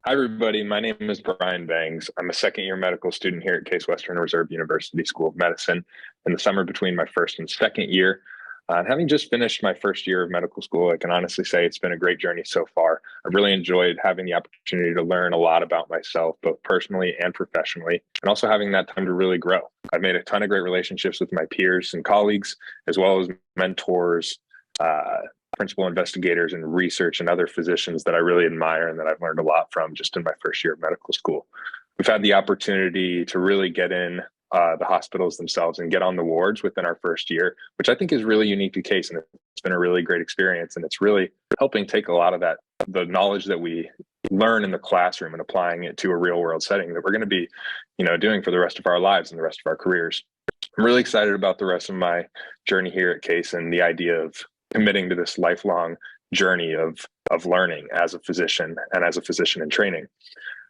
Hi, everybody. My name is Brian Bangs. I'm a second year medical student here at Case Western Reserve University School of Medicine in the summer between my first and second year. And having just finished my first year of medical school, I can honestly say it's been a great journey so far. I've really enjoyed having the opportunity to learn a lot about myself, both personally and professionally, and also having that time to really grow. I've made a ton of great relationships with my peers and colleagues, as well as mentors, uh, principal investigators and research and other physicians that I really admire and that I've learned a lot from just in my first year of medical school. We've had the opportunity to really get in the hospitals themselves and get on the wards within our first year, which I think is really unique to Case. And it's been a really great experience. And it's really helping take a lot of the knowledge that we learn in the classroom and applying it to a real world setting that we're going to be, doing for the rest of our lives and the rest of our careers. I'm really excited about the rest of my journey here at Case and the idea of committing to this lifelong journey of learning as a physician and as a physician in training.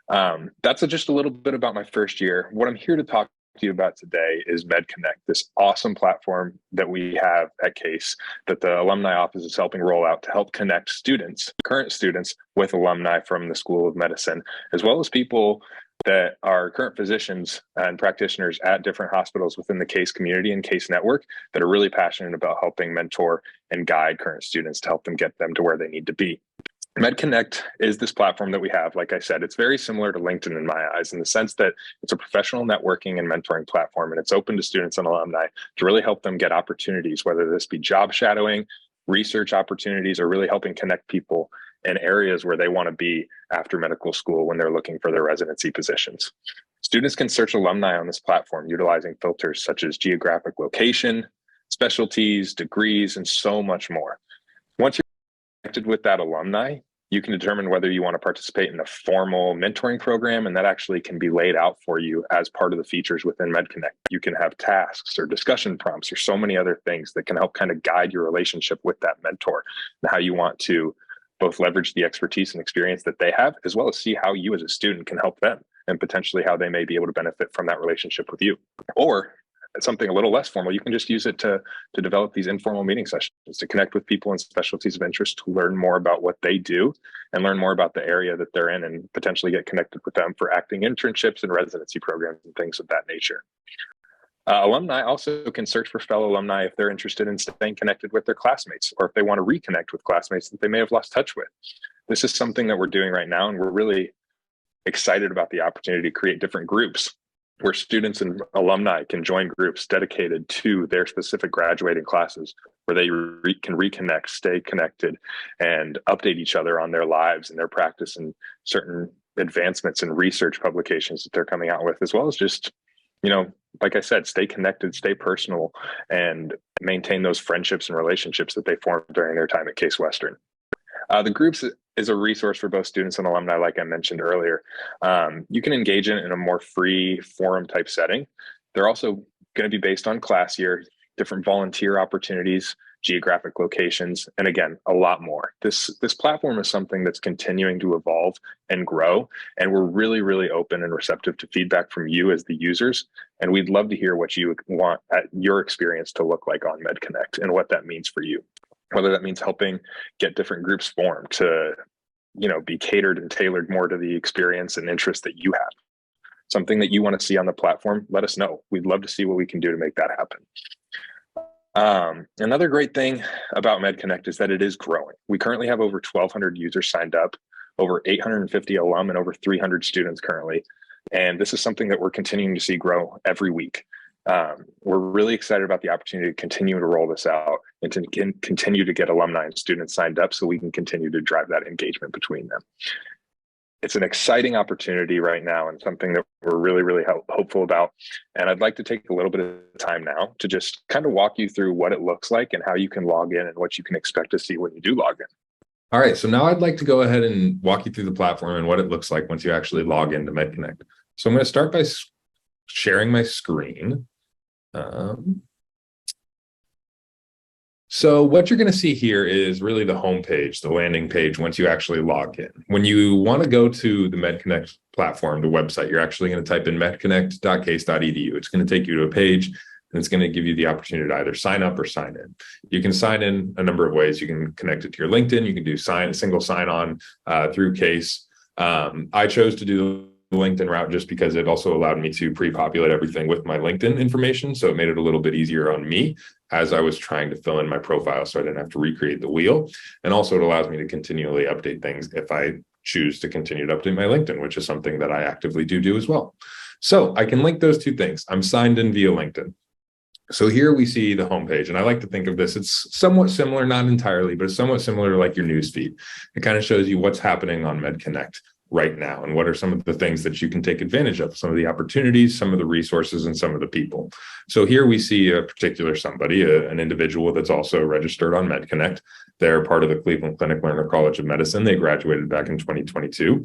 That's just a little bit about my first year. What I'm here to talk to you about today is MedConnect, this awesome platform that we have at Case that the alumni office is helping roll out to help connect students, current students, with alumni from the School of Medicine, as well as people that are current physicians and practitioners at different hospitals within the Case community and Case network that are really passionate about helping mentor and guide current students to help them get them to where they need to be. MedConnect is this platform that we have. Like I said, it's very similar to LinkedIn in my eyes in the sense that it's a professional networking and mentoring platform, and it's open to students and alumni to really help them get opportunities, whether this be job shadowing, research opportunities, or really helping connect people in areas where they want to be after medical school when they're looking for their residency positions. Students can search alumni on this platform utilizing filters such as geographic location, specialties, degrees, and so much more. Once you're connected with that alumni, you can determine whether you want to participate in a formal mentoring program, and that actually can be laid out for you as part of the features within MedConnect. You can have tasks or discussion prompts or so many other things that can help kind of guide your relationship with that mentor and how you want to both leverage the expertise and experience that they have, as well as see how you as a student can help them and potentially how they may be able to benefit from that relationship with you. Or something a little less formal, you can just use it to develop these informal meeting sessions, to connect with people in specialties of interest, to learn more about what they do and learn more about the area that they're in and potentially get connected with them for acting internships and residency programs and things of that nature. Alumni also can search for fellow alumni if they're interested in staying connected with their classmates or if they want to reconnect with classmates that they may have lost touch with. This is something that we're doing right now, and we're really excited about the opportunity to create different groups where students and alumni can join groups dedicated to their specific graduating classes, where they can reconnect, stay connected, and update each other on their lives and their practice and certain advancements in research publications that they're coming out with, as well as just, like I said, stay connected, stay personal, and maintain those friendships and relationships that they formed during their time at Case Western. The groups is a resource for both students and alumni, like I mentioned earlier. You can engage in a more free forum type setting. They're also going to be based on class year, different volunteer opportunities, geographic locations, and again, a lot more. This platform is something that's continuing to evolve and grow, and we're really, really open and receptive to feedback from you as the users, and we'd love to hear what you want your experience to look like on MedConnect and what that means for you. Whether that means helping get different groups formed to, be catered and tailored more to the experience and interest that you have. Something that you want to see on the platform, let us know. We'd love to see what we can do to make that happen. Another great thing about MedConnect is that it is growing. We currently have over 1,200 users signed up, over 850 alum, and over 300 students currently. And this is something that we're continuing to see grow every week. We're really excited about the opportunity to continue to roll this out and to continue to get alumni and students signed up so we can continue to drive that engagement between them. It's an exciting opportunity right now and something that we're really, really hopeful about. And I'd like to take a little bit of time now to just kind of walk you through what it looks like and how you can log in and what you can expect to see when you do log in. All right, so now I'd like to go ahead and walk you through the platform and what it looks like once you actually log into MedConnect. So I'm going to start by sharing my screen. So what you're going to see here is really the home page, the landing page, once you actually log in. When you want to go to the MedConnect platform, the website, you're actually going to type in medconnect.case.edu. It's going to take you to a page, and it's going to give you the opportunity to either sign up or sign in. You can sign in a number of ways. You can connect it to your LinkedIn. You can do single sign-on through Case. I chose to do the LinkedIn route just because it also allowed me to pre-populate everything with my LinkedIn information. So it made it a little bit easier on me as I was trying to fill in my profile, so I didn't have to recreate the wheel. And also it allows me to continually update things if I choose to continue to update my LinkedIn, which is something that I actively do as well. So I can link those two things. I'm signed in via LinkedIn. So here we see the homepage, and I like to think of this, it's somewhat similar, not entirely, but it's somewhat similar to like your newsfeed. It kind of shows you what's happening on MedConnect right now and what are some of the things that you can take advantage of, some of the opportunities, some of the resources, and some of the people. So here we see a particular somebody, an individual that's also registered on MedConnect. They're part of the Cleveland Clinic Learner College of Medicine. They graduated back in 2022.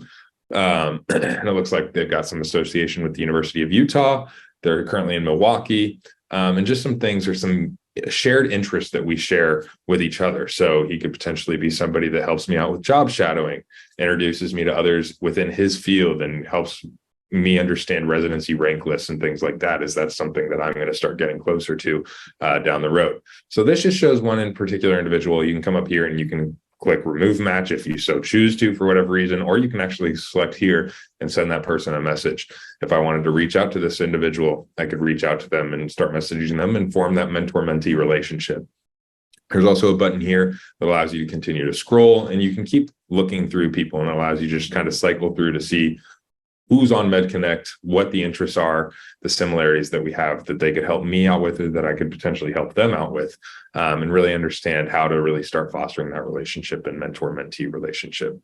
And it looks like they've got some association with the University of Utah. They're currently in Milwaukee. And just some things or some shared interests that we share with each other. So he could potentially be somebody that helps me out with job shadowing, introduces me to others within his field, and helps me understand residency rank lists and things like that. Is that something that I'm going to start getting closer to down the road? So this just shows one in particular individual. You can come up here and you can click remove match if you so choose to for whatever reason, or you can actually select here and send that person a message. If I wanted to reach out to this individual, I could reach out to them and start messaging them and form that mentor-mentee relationship. There's also a button here that allows you to continue to scroll, and you can keep looking through people, and allows you to just kind of cycle through to see who's on MedConnect, what the interests are, the similarities that we have that they could help me out with, or that I could potentially help them out with, and really understand how to really start fostering that relationship and mentor-mentee relationship.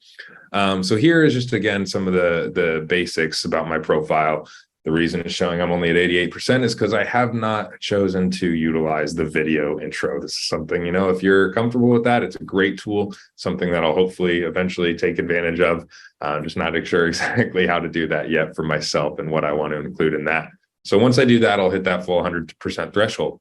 So here is just, again, some of the basics about my profile. The reason it's showing I'm only at 88% is because I have not chosen to utilize the video intro. This is something, if you're comfortable with that, it's a great tool, something that I'll hopefully eventually take advantage of. I'm just not sure exactly how to do that yet for myself and what I want to include in that. So once I do that, I'll hit that full 100% threshold.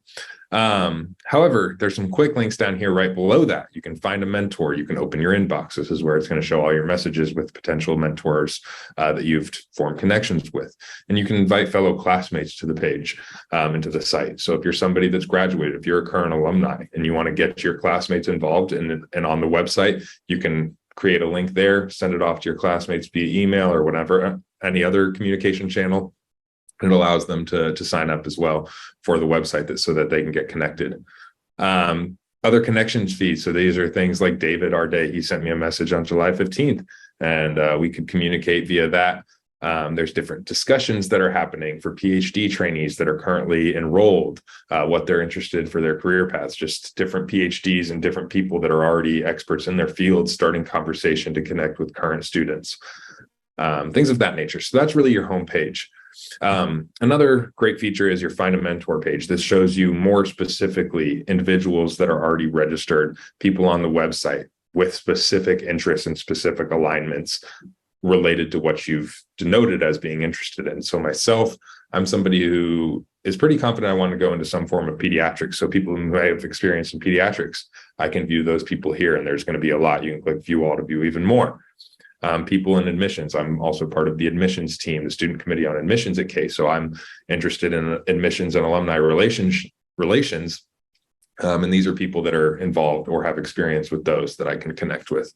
However, there's some quick links down here right below that. You can find a mentor. You can open your inbox. This is where it's going to show all your messages with potential mentors that you've formed connections with. And you can invite fellow classmates to the page and to the site. So if you're somebody that's graduated, if you're a current alumni and you want to get your classmates involved and on the website, you can create a link there, send it off to your classmates via email or whatever, any other communication channel. It allows them to sign up as well for the website so that they can get connected. Other connections feeds. So these are things like David Arday. He sent me a message on July 15th, and we could communicate via that. There's different discussions that are happening for PhD trainees that are currently enrolled, what they're interested for their career paths, just different PhDs and different people that are already experts in their field, starting conversation to connect with current students, things of that nature. So that's really your homepage. Another great feature is your Find a Mentor page. This shows you more specifically individuals that are already registered, people on the website with specific interests and specific alignments related to what you've denoted as being interested in. So myself, I'm somebody who is pretty confident I want to go into some form of pediatrics. So people who have experience in pediatrics, I can view those people here, and there's going to be a lot. You can click view all to view even more. People in admissions. I'm also part of the admissions team, the student committee on admissions at Case. So I'm interested in admissions and alumni relations. And these are people that are involved or have experience with those that I can connect with.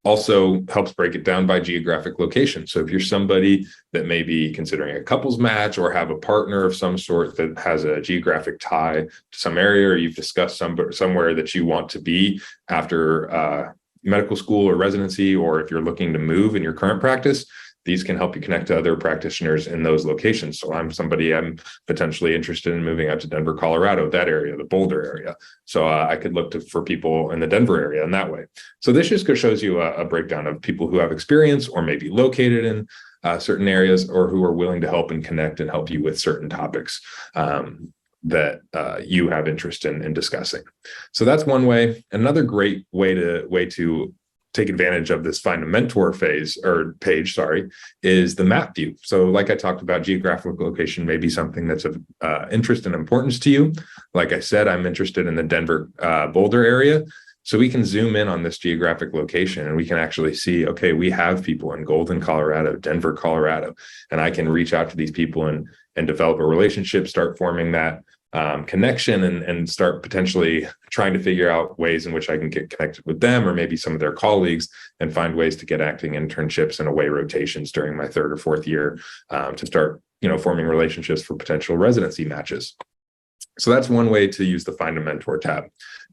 Also helps break it down by geographic location. So if you're somebody that may be considering a couples match or have a partner of some sort that has a geographic tie to some area, or you've discussed somewhere that you want to be after medical school or residency, or if you're looking to move in your current practice, these can help you connect to other practitioners in those locations. So I'm potentially interested in moving out to Denver, Colorado, that area, the Boulder area. So I could look for people in the Denver area in that way. So this just shows you a breakdown of people who have experience or may be located in certain areas, or who are willing to help and connect and help you with certain topics that you have interest in discussing. So that's one way. Another great way to take advantage of this Find a Mentor page, is the map view. So like I talked about, geographic location may be something that's of interest and importance to you. Like I said, I'm interested in the Denver Boulder area. So we can zoom in on this geographic location and we can actually see, okay, we have people in Golden, Colorado, Denver, Colorado, and I can reach out to these people and develop a relationship, start forming that connection and start potentially trying to figure out ways in which I can get connected with them or maybe some of their colleagues and find ways to get acting internships and away rotations during my third or fourth year to start, forming relationships for potential residency matches. So that's one way to use the Find a Mentor tab.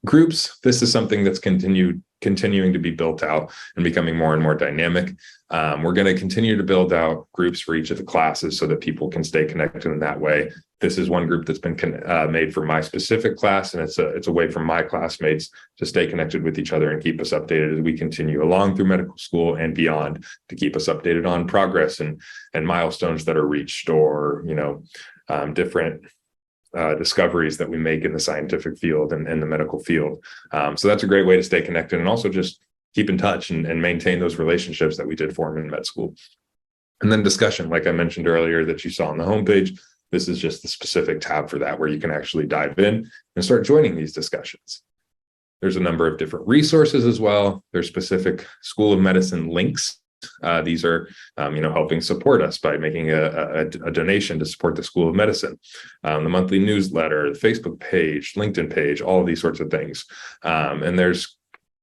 Groups, this is something that's continuing to be built out and becoming more and more dynamic. We're going to continue to build out groups for each of the classes so that people can stay connected in that way. This is one group that's been made for my specific class, and it's a way for my classmates to stay connected with each other and keep us updated as we continue along through medical school and beyond, to keep us updated on progress and milestones that are reached, or different discoveries that we make in the scientific field and the medical field. So that's a great way to stay connected and also just keep in touch and maintain those relationships that we did form in med school. And then discussion, like I mentioned earlier, that you saw on the homepage. This is just the specific tab for that, where you can actually dive in and start joining these discussions. There's a number of different resources as well. There's specific School of Medicine links. These are, helping support us by making a donation to support the School of Medicine. The monthly newsletter, the Facebook page, LinkedIn page, all of these sorts of things. And there's,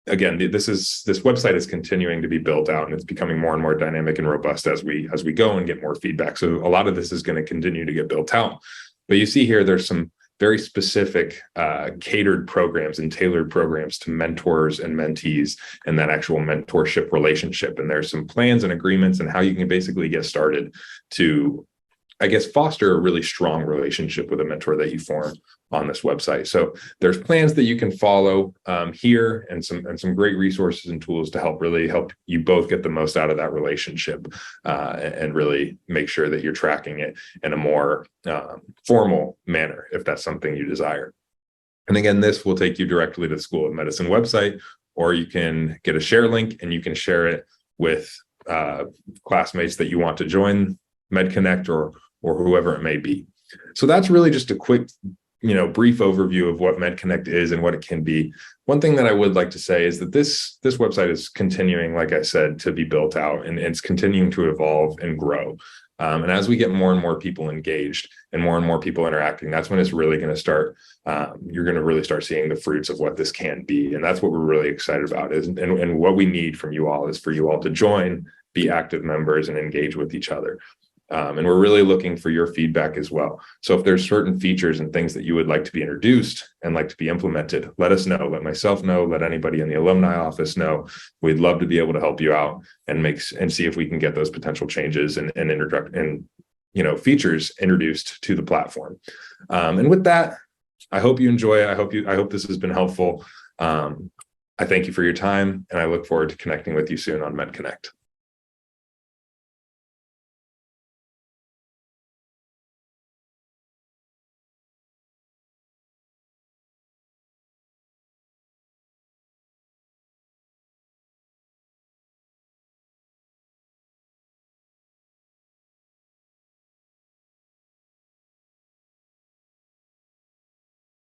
again, this website is continuing to be built out, and it's becoming more and more dynamic and robust as we go and get more feedback. So a lot of this is going to continue to get built out. But you see here, there's some very specific catered programs and tailored programs to mentors and mentees and that actual mentorship relationship. And there's some plans and agreements and how you can basically get started to, foster a really strong relationship with a mentor that you form on this website. So there's plans that you can follow here, and some great resources and tools to help you both get the most out of that relationship and really make sure that you're tracking it in a more formal manner, if that's something you desire. And again, this will take you directly to the School of Medicine website, or you can get a share link and you can share it with classmates that you want to join MedConnect or whoever it may be. So that's really just a quick, brief overview of what MedConnect is and what it can be. One thing that I would like to say is that this website is continuing, like I said, to be built out, and it's continuing to evolve and grow. And as we get more and more people engaged and more people interacting, that's when it's really going to start. You're going to really start seeing the fruits of what this can be. And that's what we're really excited about, and what we need from you all is for you all to join, be active members, and engage with each other. And we're really looking for your feedback as well. So if there's certain features and things that you would like to be introduced and like to be implemented, let us know, let myself know, let anybody in the alumni office know. We'd love to be able to help you out and see if we can get those potential changes and features introduced to the platform. And with that, I hope you enjoy. I hope this has been helpful. I thank you for your time, and I look forward to connecting with you soon on MedConnect.